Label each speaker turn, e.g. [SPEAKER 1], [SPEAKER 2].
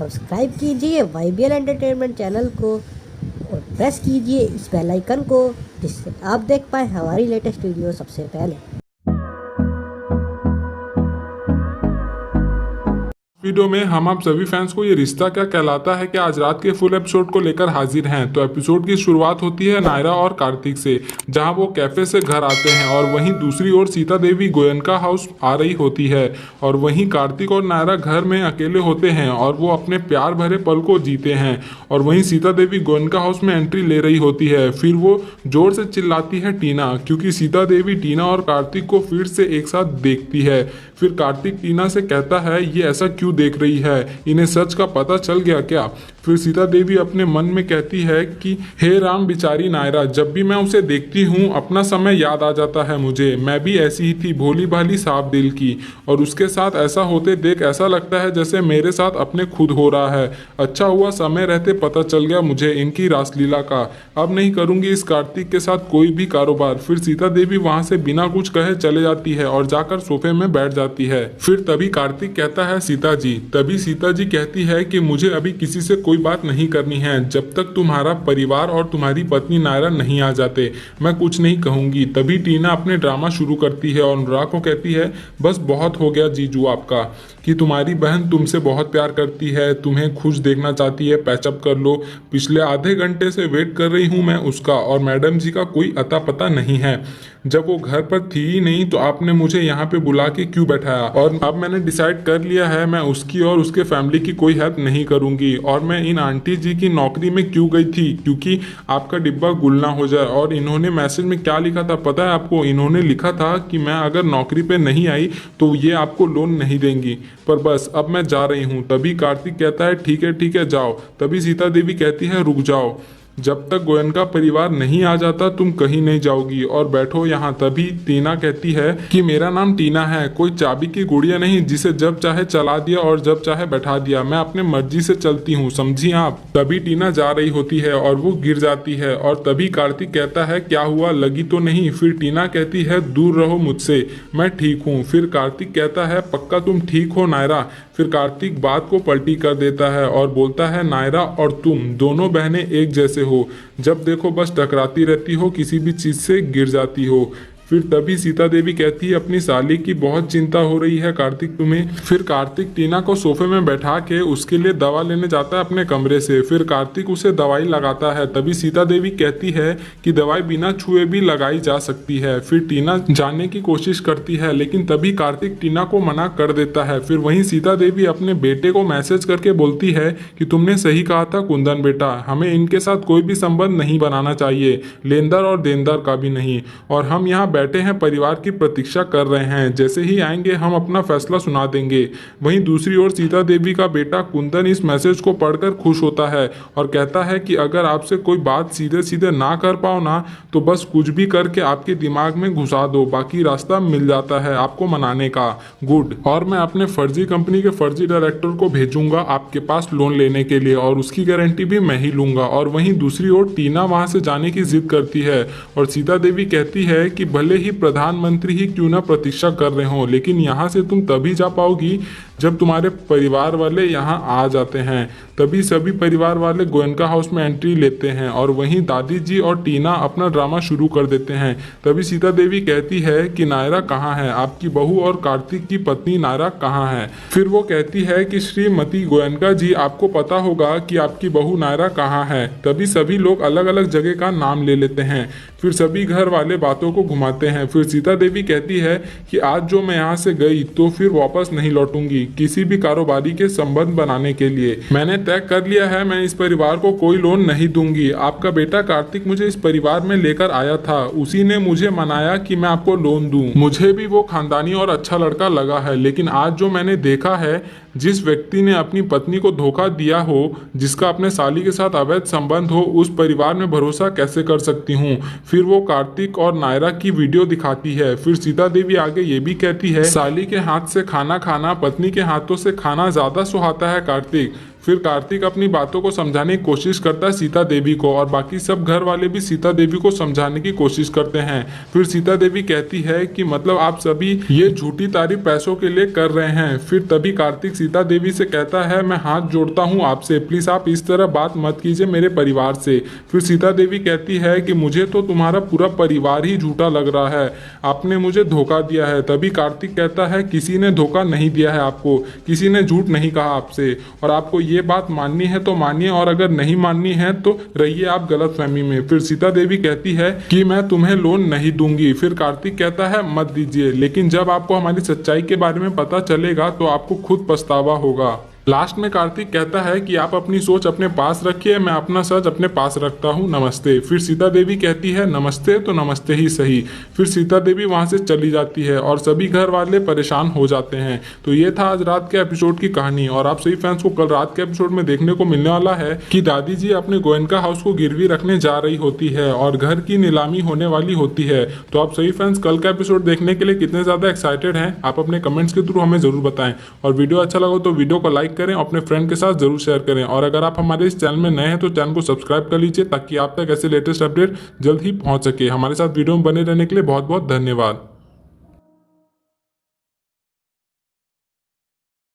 [SPEAKER 1] Subscribe कीजिए YBL entertainment channel को और प्रेस कीजिए इस बेल आइकन को, जिससे आप देख पाए हमारी लेटेस्ट वीडियो सबसे पहले।
[SPEAKER 2] वीडियो में हम आप सभी फैंस को ये रिश्ता क्या कहलाता है कि आज रात के फुल एपिसोड को लेकर हाजिर हैं। तो एपिसोड की शुरुआत होती है नायरा और कार्तिक से, जहां वो कैफे से घर आते हैं और वहीं दूसरी ओर सीता देवी गोयनका हाउस आ रही होती है और वहीं कार्तिक और नायरा घर में अकेले होते हैं और वो अपने प्यार भरे पल को जीते हैं। और वहीं सीता देवी गोयनका हाउस में एंट्री ले रही होती है। फिर वो जोर से चिल्लाती है टीना, क्योंकि सीता देवी टीना और कार्तिक को फिर से एक साथ देखती है। फिर कार्तिक टीना से कहता है ये ऐसा क्यों देख रही है, इन्हें सच का पता चल गया क्या। फिर सीता देवी अपने मन में कहती है कि हे राम बिचारी नायरा, जब भी मैं उसे देखती हूँ अपना समय याद आ जाता है मुझे। मैं भी ऐसी ही थी, भोली भाली साफ दिल की, और उसके साथ ऐसा होते देख ऐसा लगता है जैसे मेरे साथ अपने खुद हो रहा है। अच्छा हुआ समय रहते पता चल गया मुझे इनकी रासलीला का। अब नहीं करूंगी इस कार्तिक के साथ कोई भी कारोबार। फिर सीता देवी वहां से बिना कुछ कहे चले जाती है और जाकर सोफे में बैठ जाती है। फिर तभी कार्तिक कहता है सीता जी। तभी सीता जी कहती है कि मुझे अभी किसी से कोई बात नहीं करनी है, जब तक तुम्हारा परिवार और तुम्हारी पत्नी नायरा नहीं आ जाते मैं कुछ नहीं कहूंगी। तभी टीना अपने ड्रामा शुरू करती है और अनुराग को कहती है बस बहुत हो गया जीजू आपका, कि तुम्हारी बहन तुमसे बहुत प्यार करती है, तुम्हें खुश देखना चाहती है, पैचअप कर लो। पिछले आधे घंटे से वेट कर रही हूँ मैं उसका, और मैडम जी का कोई अता पता नहीं है। जब वो घर पर थी ही नहीं तो आपने मुझे यहाँ पे बुला के क्यों बैठाया। और अब मैंने डिसाइड कर लिया है मैं उसकी और उसके फैमिली की कोई हेल्प नहीं करूंगी। और मैं इन आंटी जी की नौकरी में क्यों गई थी, क्योंकि आपका डिब्बा गुल ना हो जाए। और इन्होंने मैसेज में क्या लिखा था पता है आपको? इन्होंने लिखा था कि मैं अगर नौकरी पे नहीं आई तो ये आपको लोन नहीं देंगी। पर बस अब मैं जा रही हूँ। तभी कार्तिक कहता है ठीक है जाओ। तभी सीता देवी कहती है रुक जाओ, जब तक गोयनका परिवार नहीं आ जाता तुम कहीं नहीं जाओगी, और बैठो यहाँ। तभी टीना कहती है कि मेरा नाम टीना है, कोई चाबी की गुड़िया नहीं जिसे जब चाहे चला दिया और जब चाहे बैठा दिया। मैं अपने मर्जी से चलती हूँ, समझी आप। तभी टीना जा रही होती है और वो गिर जाती है। और तभी कार्तिक कहता है क्या हुआ, लगी तो नहीं? फिर टीना कहती है दूर रहो मुझसे, मैं ठीक हूँ। फिर कार्तिक कहता है पक्का तुम ठीक हो नायरा? फिर कार्तिक बात को पलटी कर देता है और बोलता है नायरा और तुम दोनों बहनें एक जैसे हो, जब देखो बस टकराती रहती हो, किसी भी चीज से गिर जाती हो। फिर तभी सीता देवी कहती है अपनी साली की बहुत चिंता हो रही है कार्तिक तुम्हें। फिर कार्तिक टीना को सोफे में बैठा के उसके लिए दवा लेने जाता है अपने कमरे से। फिर कार्तिक उसे दवाई लगाता है। तभी सीता देवी कहती है कि दवाई बिना छुए भी लगाई जा सकती है। फिर टीना जानने की कोशिश करती है, लेकिन तभी कार्तिक टीना को मना कर देता है। फिर वहीं सीता देवी अपने बेटे को मैसेज करके बोलती है कि तुमने सही कहा था कुंदन बेटा, हमें इनके साथ कोई भी संबंध नहीं बनाना चाहिए, लेनदार और देनदार का भी नहीं। और हम यहाँ बैठे हैं परिवार की प्रतीक्षा कर रहे हैं, जैसे ही आएंगे हम अपना फैसला सुना देंगे। वहीं दूसरी ओर सीता देवी का बेटा कुंदन इस मैसेज को पढ़कर खुश होता है और कहता है कि अगर आपसे कोई बात सीधे सीधे ना कर पाओ ना तो बस कुछ भी करके आपके दिमाग में घुसा दो, बाकी रास्ता मिल जाता है आपको मनाने का। गुड। और मैं अपने फर्जी कंपनी के फर्जी डायरेक्टर को भेजूंगा आपके पास लोन लेने के लिए, और उसकी गारंटी भी मैं ही लूंगा। और वहीं दूसरी ओर टीना वहां से जाने की जिद करती है और सीता देवी कहती है कि भले ही प्रधानमंत्री ही क्यों ना प्रतीक्षा कर रहे हो, लेकिन यहाँ से तुम तभी जा पाओगी जब तुम्हारे परिवार वाले यहाँ आ जाते हैं। तभी सभी परिवार वाले गोयनका हाउस में एंट्री लेते हैं और वहीं दादी जी और टीना अपना ड्रामा शुरू कर देते हैं। तभी सीता देवी कहती है कि नायरा कहाँ है, आपकी बहू और कार्तिक की पत्नी नायरा कहाँ है। फिर वो कहती है कि श्रीमती गोयनका जी आपको पता होगा कि आपकी बहू नायरा कहाँ है। तभी सभी लोग अलग अलग जगह का नाम ले लेते हैं। फिर सभी घर वाले बातों को घुमाते हैं। फिर सीता देवी कहती है कि आज जो मैं यहाँ से गई तो फिर वापस नहीं लौटूंगी किसी भी कारोबारी के संबंध बनाने के लिए। मैंने तय कर लिया है मैं इस परिवार को कोई लोन नहीं दूंगी। आपका बेटा कार्तिक मुझे इस परिवार में लेकर आया था, उसी ने मुझे मनाया कि मैं आपको लोन दूं। मुझे भी वो खानदानी और अच्छा लड़का लगा है, लेकिन आज जो मैंने देखा है जिस व्यक्ति ने अपनी पत्नी को धोखा दिया हो, जिसका अपने साली के साथ अवैध संबंध हो, उस परिवार में भरोसा कैसे कर सकती हूँ। फिर वो कार्तिक और नायरा की वीडियो दिखाती है। फिर सीता देवी आगे ये भी कहती है साली के हाथ से खाना खाना पत्नी के हाथों से खाना ज्यादा सुहाता है कार्तिक। फिर कार्तिक अपनी बातों को समझाने की कोशिश करता है सीता देवी को, और बाकी सब घर वाले भी सीता देवी को समझाने की कोशिश करते हैं। फिर सीता देवी कहती है कि मतलब आप सभी ये झूठी तारीफ पैसों के लिए कर रहे हैं। फिर तभी कार्तिक सीता देवी से कहता है मैं हाथ जोड़ता हूँ आपसे, प्लीज आप इस तरह बात मत कीजिए मेरे परिवार से। फिर सीता देवी कहती है कि मुझे तो तुम्हारा पूरा परिवार ही झूठा लग रहा है, आपने मुझे धोखा दिया है। तभी कार्तिक कहता है किसी ने धोखा नहीं दिया है आपको, किसी ने झूठ नहीं कहा आपसे, और आपको ये बात माननी है तो मानिए, और अगर नहीं माननी है तो रहिए आप गलतफहमी में। फिर सीता देवी कहती है कि मैं तुम्हें लोन नहीं दूंगी। फिर कार्तिक कहता है मत दीजिए, लेकिन जब आपको हमारी सच्चाई के बारे में पता चलेगा तो आपको खुद पछतावा होगा। लास्ट में कार्तिक कहता है कि आप अपनी सोच अपने पास रखिए, मैं अपना सच अपने पास रखता हूँ, नमस्ते। फिर सीता देवी कहती है नमस्ते तो नमस्ते ही सही। फिर सीता देवी वहां से चली जाती है और सभी घर वाले परेशान हो जाते हैं। तो ये था आज रात के एपिसोड की कहानी, और आप सभी फैंस को कल रात के एपिसोड में देखने को मिलने वाला है कि दादी जी अपने गोयनका हाउस को गिरवी रखने जा रही होती है और घर की नीलामी होने वाली होती है। तो आप सभी फैंस कल का एपिसोड देखने के लिए कितने ज्यादा एक्साइटेड हैं, आप अपने कमेंट्स के थ्रू हमें जरूर बताएं। और वीडियो अच्छा लगा तो वीडियो को लाइक करें, अपने फ्रेंड के साथ जरूर शेयर करें, और अगर आप हमारे इस चैनल में नए हैं तो चैनल को सब्सक्राइब कर लीजिए ताकि आप तक ऐसे लेटेस्ट अपडेट जल्द ही पहुंच सके। हमारे साथ वीडियो में बने रहने के लिए बहुत बहुत धन्यवाद।